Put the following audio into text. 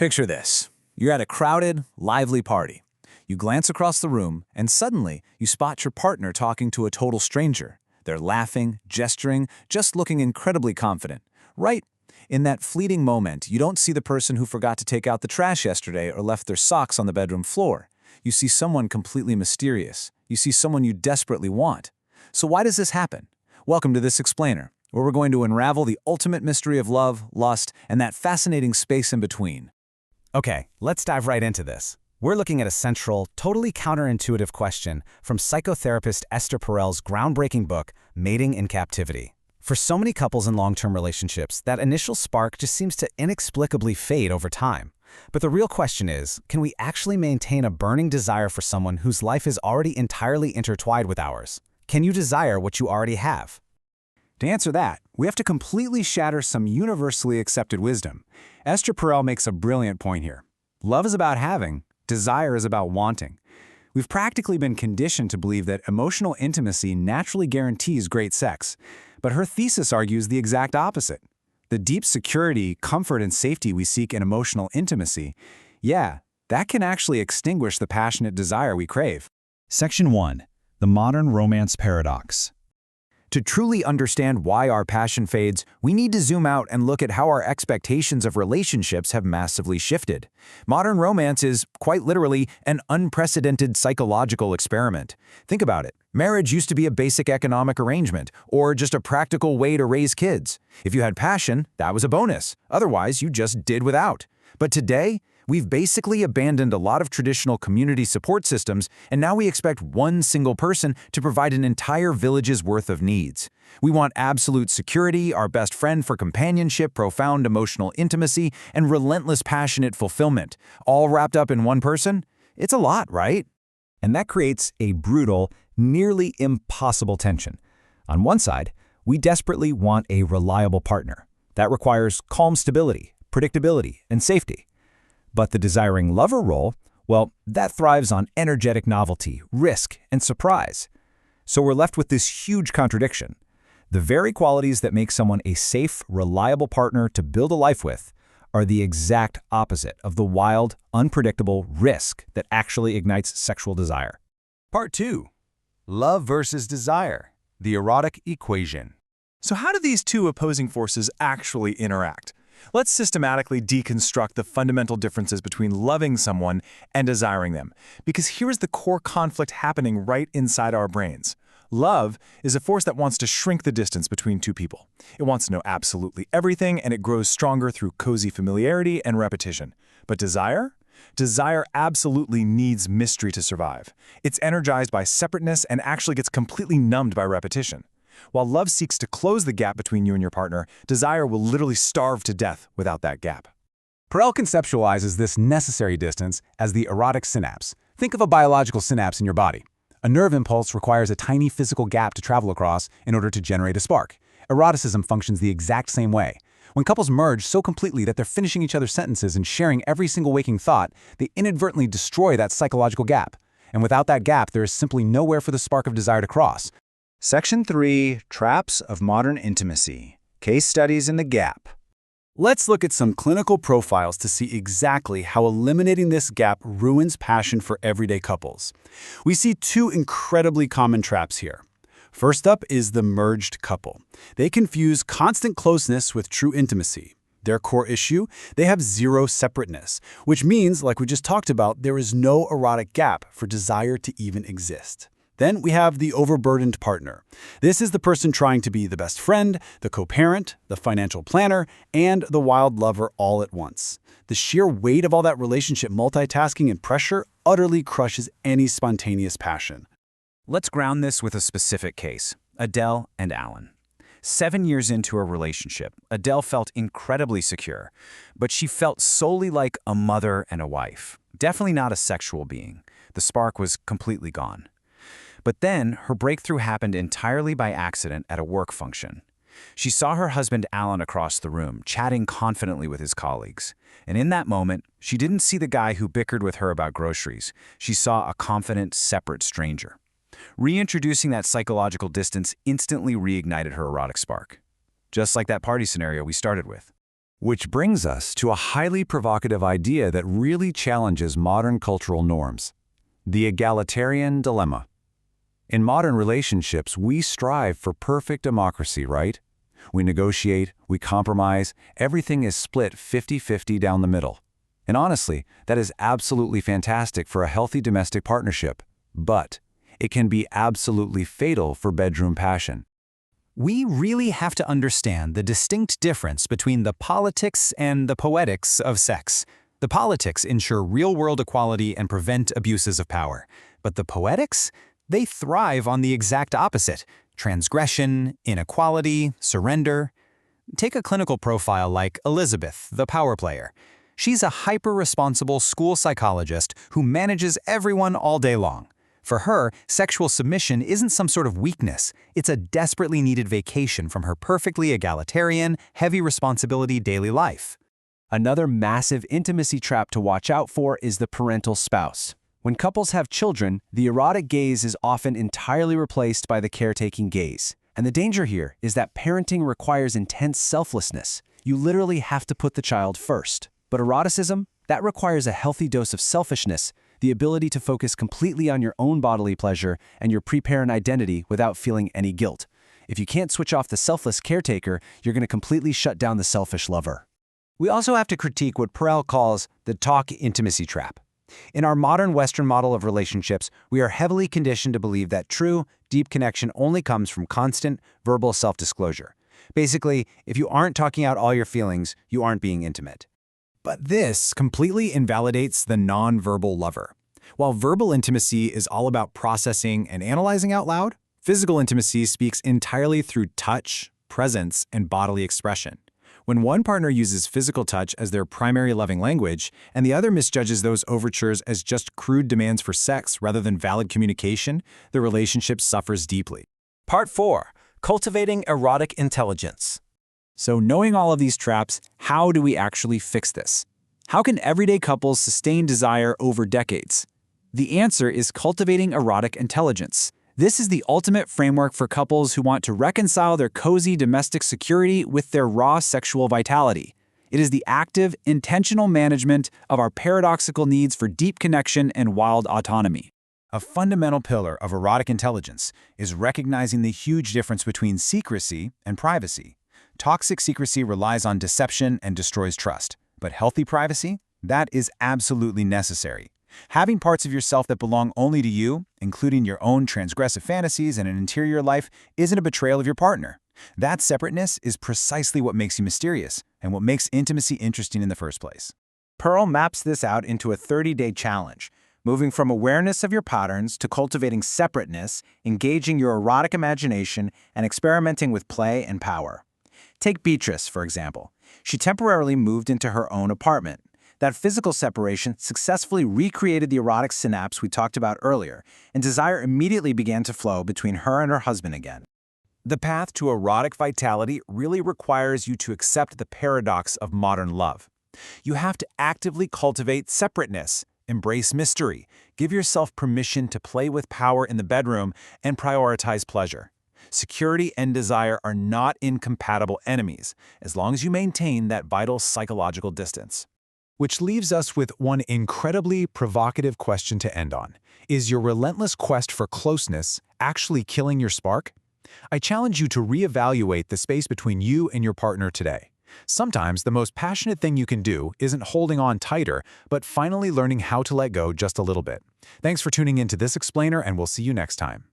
Picture this. You're at a crowded, lively party. You glance across the room, and suddenly you spot your partner talking to a total stranger. They're laughing, gesturing, just looking incredibly confident. Right? In that fleeting moment, you don't see the person who forgot to take out the trash yesterday or left their socks on the bedroom floor. You see someone completely mysterious. You see someone you desperately want. So why does this happen? Welcome to This Explainer, where we're going to unravel the ultimate mystery of love, lust, and that fascinating space in between. Okay, let's dive right into this. We're looking at a central, totally counterintuitive question from psychotherapist Esther Perel's groundbreaking book, Mating in Captivity. For so many couples in long-term relationships, that initial spark just seems to inexplicably fade over time. But the real question is, can we actually maintain a burning desire for someone whose life is already entirely intertwined with ours? Can you desire what you already have? To answer that, we have to completely shatter some universally accepted wisdom. Esther Perel makes a brilliant point here. Love is about having, desire is about wanting. We've practically been conditioned to believe that emotional intimacy naturally guarantees great sex, but her thesis argues the exact opposite. The deep security, comfort, and safety we seek in emotional intimacy, that can actually extinguish the passionate desire we crave. Section 1. The Modern Romance Paradox. To truly understand why our passion fades, we need to zoom out and look at how our expectations of relationships have massively shifted. Modern romance is, quite literally, an unprecedented psychological experiment. Think about it. Marriage used to be a basic economic arrangement, or just a practical way to raise kids. If you had passion, that was a bonus. Otherwise, you just did without. But today, we've basically abandoned a lot of traditional community support systems, and now we expect one single person to provide an entire village's worth of needs. We want absolute security, our best friend for companionship, profound emotional intimacy, and relentless passionate fulfillment, all wrapped up in one person? It's a lot, right? And that creates a brutal, nearly impossible tension. On one side, we desperately want a reliable partner. That requires calm stability, predictability, and safety. But the desiring lover role, well, that thrives on energetic novelty, risk, and surprise. So we're left with this huge contradiction. The very qualities that make someone a safe, reliable partner to build a life with are the exact opposite of the wild, unpredictable risk that actually ignites sexual desire. Part 2. Love versus desire, the erotic equation. So how do these two opposing forces actually interact? Let's systematically deconstruct the fundamental differences between loving someone and desiring them, because here is the core conflict happening right inside our brains. Love is a force that wants to shrink the distance between two people. It wants to know absolutely everything, and it grows stronger through cozy familiarity and repetition. But desire? Desire absolutely needs mystery to survive. It's energized by separateness and actually gets completely numbed by repetition. While love seeks to close the gap between you and your partner, desire will literally starve to death without that gap. Perel conceptualizes this necessary distance as the erotic synapse. Think of a biological synapse in your body. A nerve impulse requires a tiny physical gap to travel across in order to generate a spark. Eroticism functions the exact same way. When couples merge so completely that they're finishing each other's sentences and sharing every single waking thought, they inadvertently destroy that psychological gap. And without that gap, there is simply nowhere for the spark of desire to cross. Section 3, Traps of Modern Intimacy. Case Studies in the Gap. Let's look at some clinical profiles to see exactly how eliminating this gap ruins passion for everyday couples. We see two incredibly common traps here. First up is the merged couple. They confuse constant closeness with true intimacy. Their core issue? They have zero separateness, which means, like we just talked about, there is no erotic gap for desire to even exist. Then we have the overburdened partner. This is the person trying to be the best friend, the co-parent, the financial planner, and the wild lover all at once. The sheer weight of all that relationship multitasking and pressure utterly crushes any spontaneous passion. Let's ground this with a specific case, Adele and Alan. 7 years into a relationship, Adele felt incredibly secure, but she felt solely like a mother and a wife. Definitely not a sexual being. The spark was completely gone. But then, her breakthrough happened entirely by accident at a work function. She saw her husband Alan across the room, chatting confidently with his colleagues. And in that moment, she didn't see the guy who bickered with her about groceries. She saw a confident, separate stranger. Reintroducing that psychological distance instantly reignited her erotic spark. Just like that party scenario we started with. Which brings us to a highly provocative idea that really challenges modern cultural norms: the egalitarian dilemma. In modern relationships, we strive for perfect democracy, right? We negotiate, we compromise, everything is split 50-50 down the middle. And honestly, that is absolutely fantastic for a healthy domestic partnership. But it can be absolutely fatal for bedroom passion. We really have to understand the distinct difference between the politics and the poetics of sex. The politics ensure real-world equality and prevent abuses of power. But the poetics? They thrive on the exact opposite: transgression, inequality, surrender. Take a clinical profile like Elizabeth, the power player. She's a hyper-responsible school psychologist who manages everyone all day long. For her, sexual submission isn't some sort of weakness. It's a desperately needed vacation from her perfectly egalitarian, heavy responsibility daily life. Another massive intimacy trap to watch out for is the parental spouse. When couples have children, the erotic gaze is often entirely replaced by the caretaking gaze. And the danger here is that parenting requires intense selflessness. You literally have to put the child first. But eroticism, that requires a healthy dose of selfishness, the ability to focus completely on your own bodily pleasure and your pre-parent identity without feeling any guilt. If you can't switch off the selfless caretaker, you're going to completely shut down the selfish lover. We also have to critique what Perel calls the talk intimacy trap. In our modern Western model of relationships, we are heavily conditioned to believe that true, deep connection only comes from constant, verbal self-disclosure. Basically, if you aren't talking out all your feelings, you aren't being intimate. But this completely invalidates the non-verbal lover. While verbal intimacy is all about processing and analyzing out loud, physical intimacy speaks entirely through touch, presence, and bodily expression. When one partner uses physical touch as their primary loving language, and the other misjudges those overtures as just crude demands for sex rather than valid communication, the relationship suffers deeply. Part 4. Cultivating erotic intelligence. So knowing all of these traps, how do we actually fix this? How can everyday couples sustain desire over decades? The answer is cultivating erotic intelligence. This is the ultimate framework for couples who want to reconcile their cozy domestic security with their raw sexual vitality. It is the active, intentional management of our paradoxical needs for deep connection and wild autonomy. A fundamental pillar of erotic intelligence is recognizing the huge difference between secrecy and privacy. Toxic secrecy relies on deception and destroys trust, but healthy privacy? That is absolutely necessary. Having parts of yourself that belong only to you, including your own transgressive fantasies and an interior life, isn't a betrayal of your partner. That separateness is precisely what makes you mysterious and what makes intimacy interesting in the first place. Perel maps this out into a 30-day challenge, moving from awareness of your patterns to cultivating separateness, engaging your erotic imagination, and experimenting with play and power. Take Beatrice, for example. She temporarily moved into her own apartment. That physical separation successfully recreated the erotic synapse we talked about earlier, and desire immediately began to flow between her and her husband again. The path to erotic vitality really requires you to accept the paradox of modern love. You have to actively cultivate separateness, embrace mystery, give yourself permission to play with power in the bedroom, and prioritize pleasure. Security and desire are not incompatible enemies, as long as you maintain that vital psychological distance. Which leaves us with one incredibly provocative question to end on. Is your relentless quest for closeness actually killing your spark? I challenge you to reevaluate the space between you and your partner today. Sometimes the most passionate thing you can do isn't holding on tighter, but finally learning how to let go just a little bit. Thanks for tuning into this explainer, and we'll see you next time.